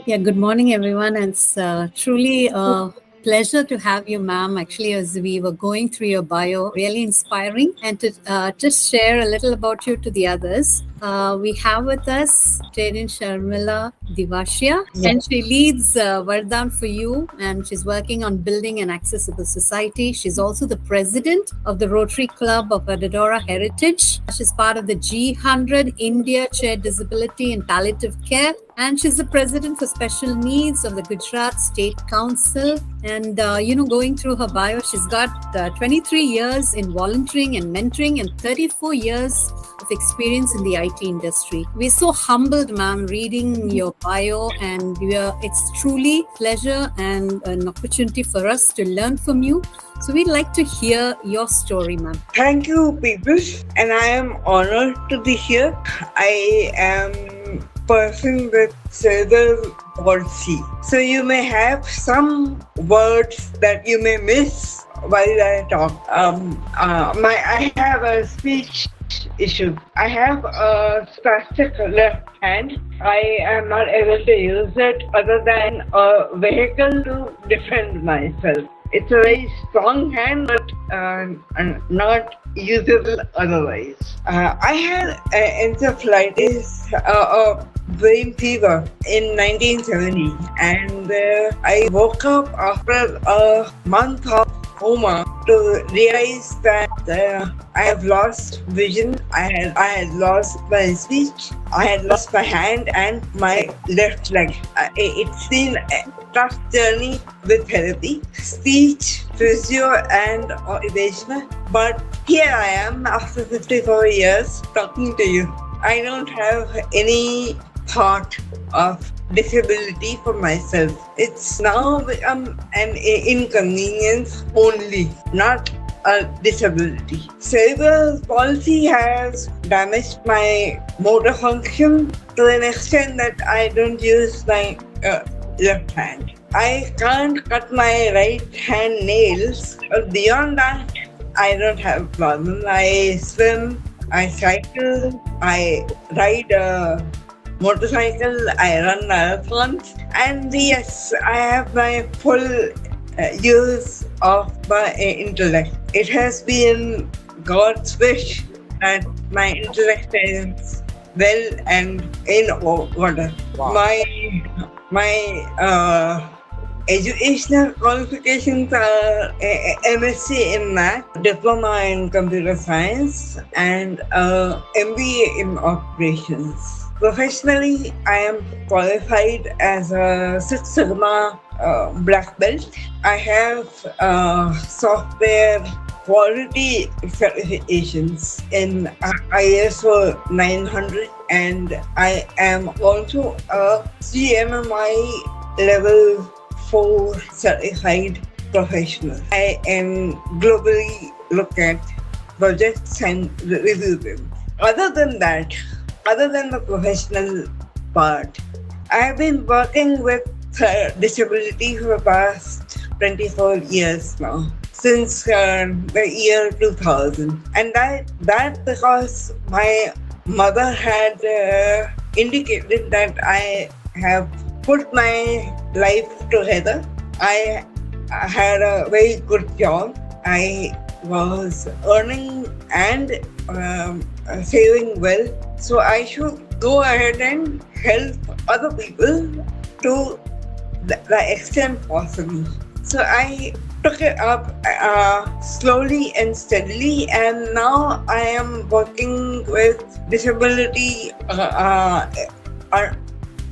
Yeah, good morning, everyone. And it's truly a pleasure to have you, ma'am. Actually, as we were going through your bio, really inspiring. And to just share a little about you to the others, we have with us Terin Sharmila Divashia, Yeah. and she leads Vardhan for You, and she's working on building an accessible society. She's also the president of the Rotary Club of Adadora Heritage. She's part of the G100 India Chair Disability and Palliative Care, and she's the president for special needs of the Gujarat State Council. And going through her bio, she's got 23 years in volunteering and mentoring and 34 years of experience in the IT industry. We're so humbled, ma'am, reading your bio, and it's truly pleasure and an opportunity for us to learn from you. So we'd like to hear your story, ma'am. Thank you, people, and I am honored to be here. I am person with cerebral palsy. So you may have some words that you may miss while I talk. I have a speech issue. I have a spastic left hand. I am not able to use it other than a vehicle to defend myself. It's a very strong hand, but not usable otherwise. I had encephalitis, brain fever in 1970, and I woke up after a month of coma to realize that I have lost vision. I had lost my speech. I had lost my hand and my left leg. It's been a tough journey with therapy, speech, physio, and motivation. But here I am after 54 years talking to you. I don't have any thought of disability for myself. It's now become an inconvenience only, not a disability. Cerebral palsy has damaged my motor function to an extent that I don't use my left hand. I can't cut my right hand nails, but beyond that, I don't have a problem. I swim, I cycle, I ride a motorcycle, I run marathons, and yes, I have my full use of my intellect. It has been God's wish that my intellect is well and in order. Wow. My educational qualifications are MSc in Math, Diploma in Computer Science, and MBA in Operations. Professionally, I am qualified as a Six Sigma black belt. I have software quality certifications in ISO 900, and I am also a CMMI level 4 certified professional. I am globally look at projects and review them. Other than the professional part, I have been working with disability for the past 24 years now, since the year 2000. And that because my mother had indicated that I have put my life together. I had a very good job. I was earning and saving well. So I should go ahead and help other people to the extent possible. So I took it up slowly and steadily, and now I am working with disability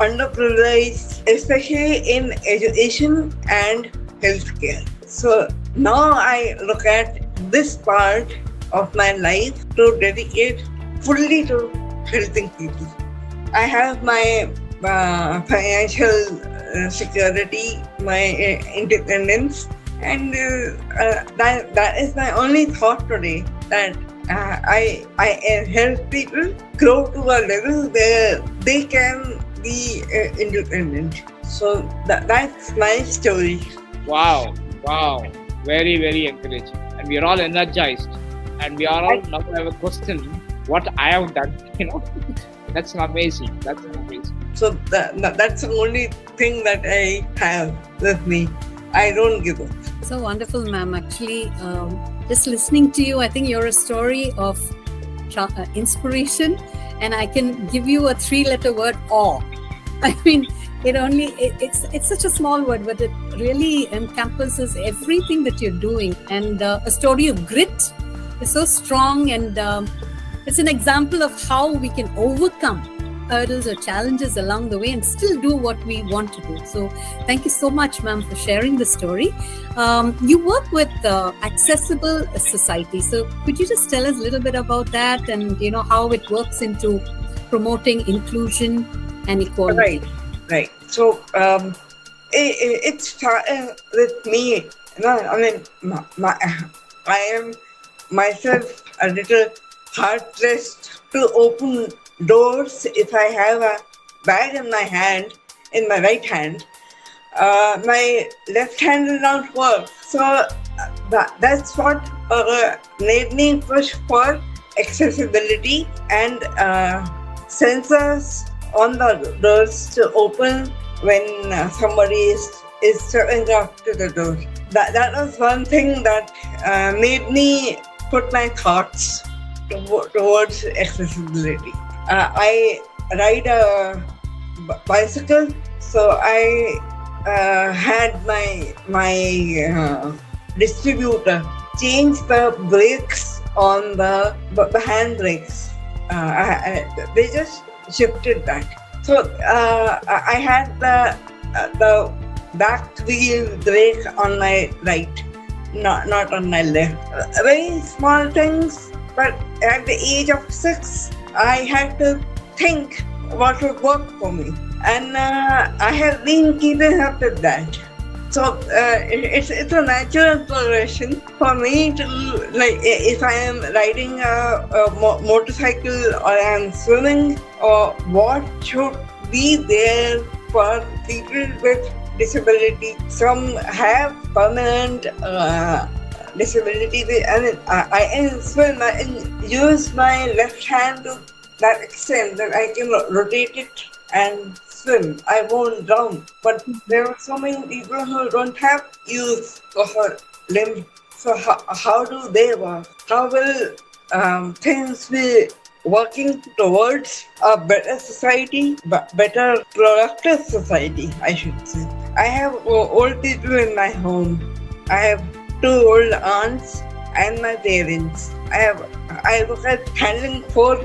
underprivileged, especially in education and healthcare. So now I look at this part of my life to dedicate fully to helping people. I have my financial security, my independence, and that is my only thought today, that I help people grow to a level where they can be independent. So that's my story. Wow. Very, very encouraging. And we are all energized. And we are all now have a question what I have done, That's amazing. So that's the only thing that I have with me. I don't give up. So wonderful, ma'am. Actually, just listening to you, I think you're a story of inspiration, and I can give you a 3-letter word: awe. I mean, it's such a small word, but it really encompasses everything that you're doing. And a story of grit is so strong, and it's an example of how we can overcome hurdles or challenges along the way and still do what we want to do. So thank you so much, ma'am, for sharing the story. You work with Accessible Society. So could you just tell us a little bit about that, and how it works into promoting inclusion and equality? Right. So it started with me. I mean, I am myself a little hard-pressed to open doors. If I have a bag in my right hand, my left hand will not work. So that's what made me push for accessibility and sensors on the doors to open when somebody is stepping up to the door. That was one thing that made me put my thoughts towards accessibility. I ride a bicycle, so I had my distributor change the brakes on the hand brakes. They just shifted that. So I had the back wheel brake on my right, not on my left. Very small things, but at the age of 6, I had to think what would work for me, and I have been keeping up with that. So it's a natural progression for me to, like, if I am riding a motorcycle or I am swimming, or what should be there for people with disability. Some have permanent disability. I swim and use my left hand to that extent that I can rotate it and swim. I won't drown. But there are so many people who don't have use of a limb. So how do they work? How will things be working towards a better society, better productive society, I should say? I have old people in my home. I have 2 old aunts and my parents. I look at handling 4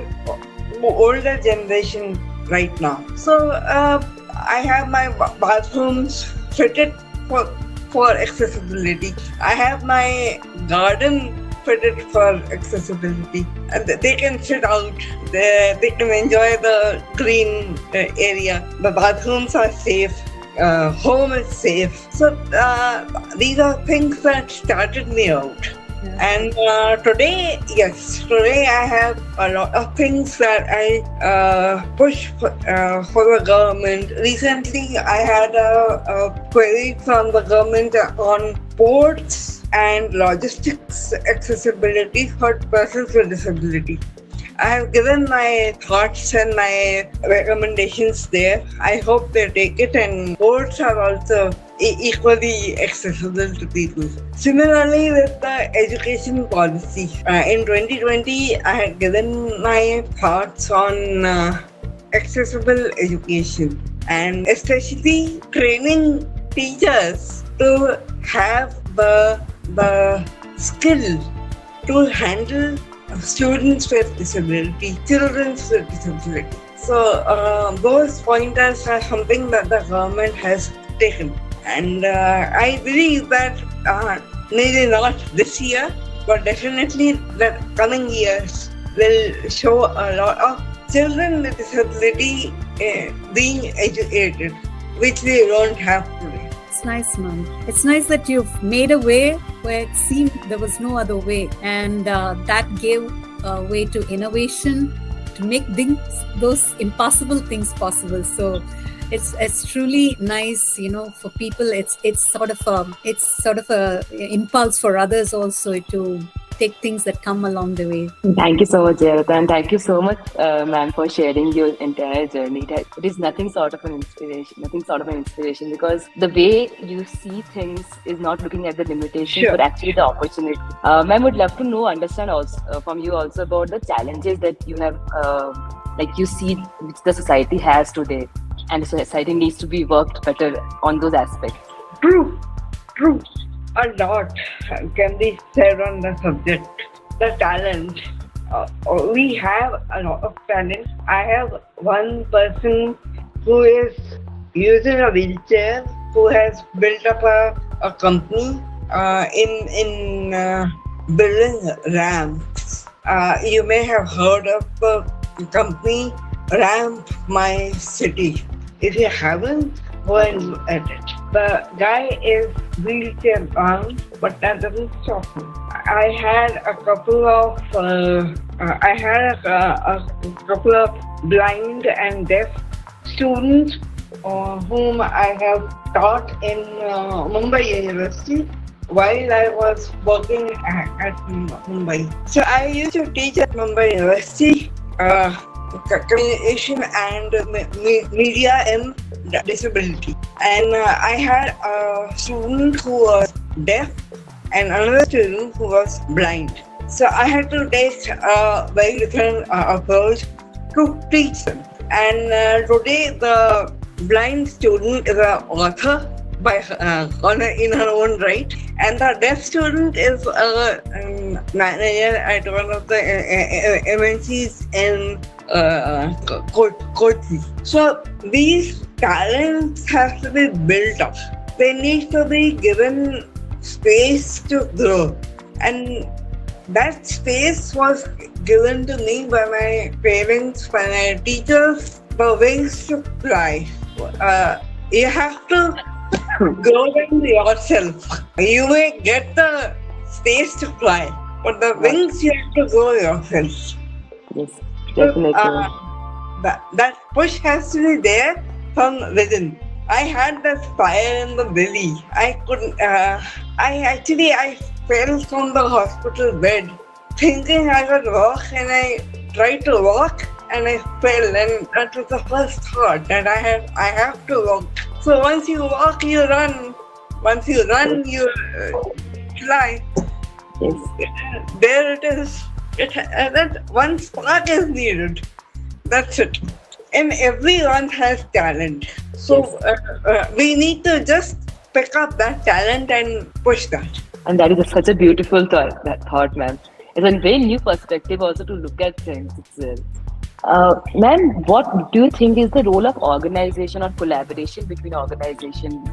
older generation right now. So I have my bathrooms fitted for accessibility. I have my garden fitted for accessibility, and they can sit out. They can enjoy the green area. The bathrooms are safe. Home is safe. So these are things that started me out. Yeah. And today I have a lot of things that I push for the government. Recently, I had a query from the government on ports and logistics accessibility for persons with disability. I have given my thoughts and my recommendations there. I hope they take it, and ports are also equally accessible to people. Similarly, with the education policy, in 2020, I had given my thoughts on accessible education, and especially training teachers to have the skill to handle students with disability, children with disability. So those pointers are something that the government has taken. And I believe that maybe not this year, but definitely the coming years will show a lot of children with disability being educated, which we don't have today. It's nice, ma'am. It's nice that you've made a way where it seemed there was no other way, and that gave way to innovation to make those impossible things possible. So it's truly nice, for people. It's sort of a impulse for others also to take things that come along the way. Thank you so much, Jayalalitha, and thank you so much, ma'am, for sharing your entire journey. It is nothing short of an inspiration, because the way you see things is not looking at the limitations, Sure. but actually the opportunity. Ma'am, would love to understand also from you also about the challenges that you have, like you see, which the society has today, and the society needs to be worked better on those aspects. True. A lot can be said on the subject. The talent. We have a lot of talent. I have one person who is using a wheelchair, who has built up a company in building ramps. You may have heard of the company Ramp My City. If you haven't, go and look at it. The guy is wheelchair bound, but that doesn't stop him. I had a couple of blind and deaf students whom I have taught in Mumbai University while I was working at Mumbai. So I used to teach at Mumbai University communication and media and disability. And I had a student who was deaf and another student who was blind. So I had to take a very different approach to teach them. And today the blind student is an author in her own right, and the deaf student is a manager at one of the MNCs in Kochi. So these talents have to be built up. They need to be given space to grow, and that space was given to me by my parents, by my teachers, the wings to fly. You have to grow them yourself. You may get the space to fly, but the wings you have to grow yourself. Yes, definitely. That push has to be there from within. I had that fire in the belly. I couldn't. I fell from the hospital bed, thinking I could walk, and I tried to walk, and I fell, and that was the first thought that I have to walk. So once you walk, you run. Once you run, you fly. Yes. There it is. That one spark is needed. That's it. And everyone has talent. So we need to just pick up that talent and push that. And that is such a beautiful thought, ma'am. It's a very new perspective also to look at things itself. Ma'am, what do you think is the role of organization or collaboration between organization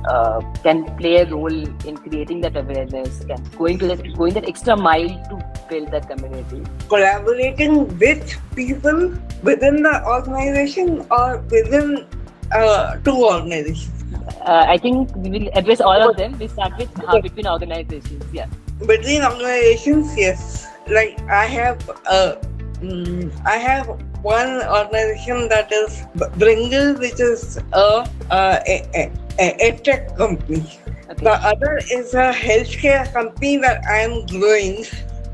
can play a role in creating that awareness, going that extra mile to build that community? Collaborating with people within the organization or within two organizations? I think we will address all of them. We start with between organizations. Yeah. Between organizations, yes. Like I have one organization that is Bringle, which is a tech company. Okay. The other is a healthcare company that I am growing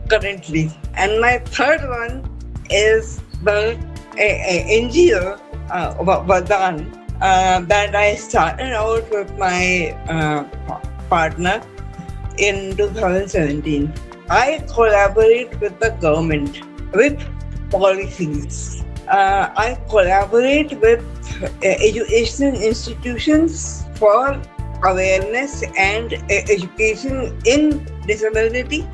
currently. And my third one is the NGO, Vardhan, that I started out with my partner in 2017. I collaborate with the government, with policies. I collaborate with educational institutions for awareness and education in disability,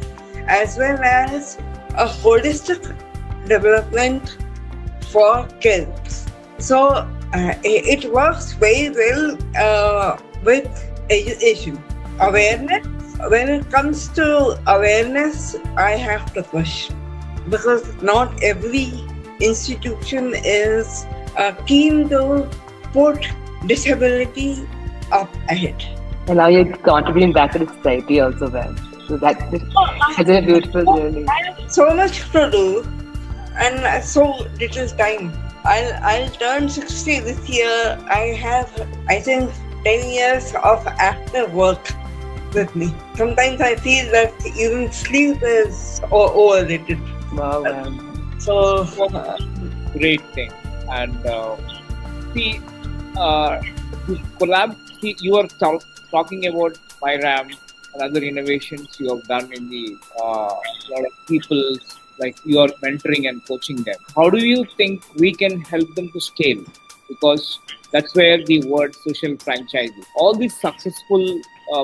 as well as a holistic development for kids. So it works very well with education. Awareness, when it comes to awareness, I have to push, because not every institution is keen to put disability up ahead. And now you're contributing back to the society also, ma'am. So that's a beautiful journey. I have so much to do and so little time. I'll turn 60 this year. I have, I think, 10 years of active work with me. Sometimes I feel that even sleep is overrated. Wow, ma'am. So, Great thing. And see, to collab. See, you are talking about MyRam and other innovations you have done in the lot of people, like you are mentoring and coaching them. How do you think we can help them to scale? Because that's where the word social franchising. All these successful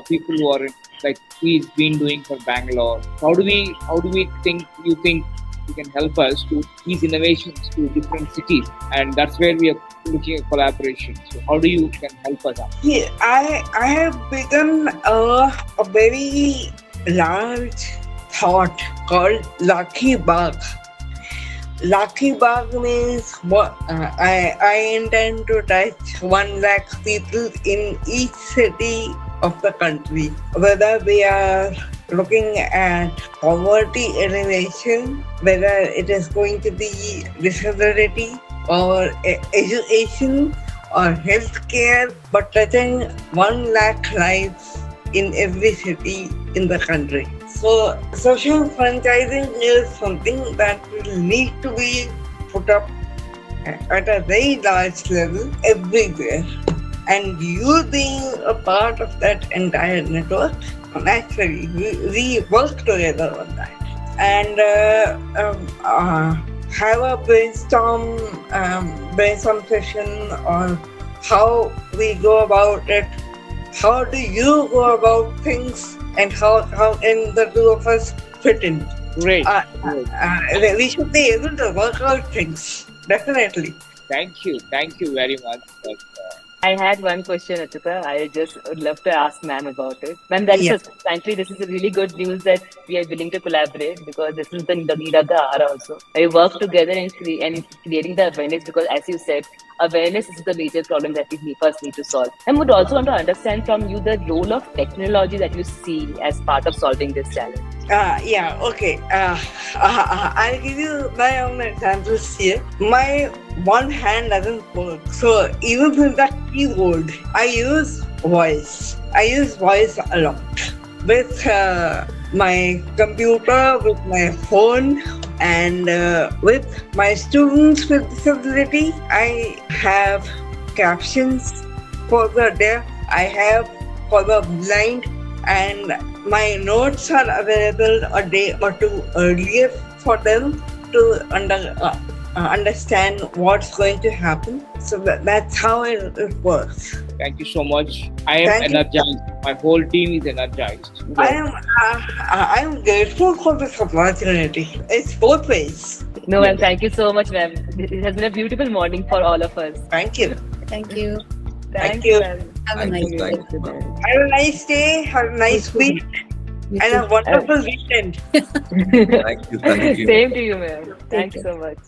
people who are like he's been doing for Bangalore. How do we think? You think you can help us to these innovations to different cities, and that's where we are looking at collaboration. So how do you can help us out? yeah, I have begun a very large thought called Lucky Bag. Lucky Bag means what? I intend to touch 1 lakh people in each city of the country. Whether we are looking at poverty elimination, whether it is going to be disability or education or healthcare, but touching 1 lakh lives in every city in the country. So social franchising is something that will need to be put up at a very large level everywhere. And you being a part of that entire network, naturally, we work together on that. And have a brainstorm session on how we go about it. How do you go about things, and how can the two of us fit in? Great. We should be able to work out things, definitely. Thank you very much. I had one question, Achita. I just would love to ask ma'am about it. Ma'am, that is frankly, this is a really good news that we are willing to collaborate, because this is the need of the hour also. We work together in creating the awareness, because as you said, awareness is the major problem that we first need to solve. And would also want to understand from you the role of technology that you see as part of solving this challenge. Okay. I'll give you my own examples here. My one hand doesn't work. So even with the keyboard, I use voice. I use voice a lot. With my computer, with my phone, and with my students with disability, I have captions for the deaf. I have for the blind. And my notes are available a day or two earlier for them to understand what's going to happen. So that's how it works. Thank you so much. I am energized. My whole team is energized. I am grateful for this opportunity. It's both ways. No, ma'am, thank you so much, ma'am. It has been a beautiful morning for all of us. Thank you. Thank you. Thank you, ma'am. Have a nice day. Have a nice day. Have a nice week. And a wonderful weekend. Thank you. Same to you, ma'am. Thanks so much.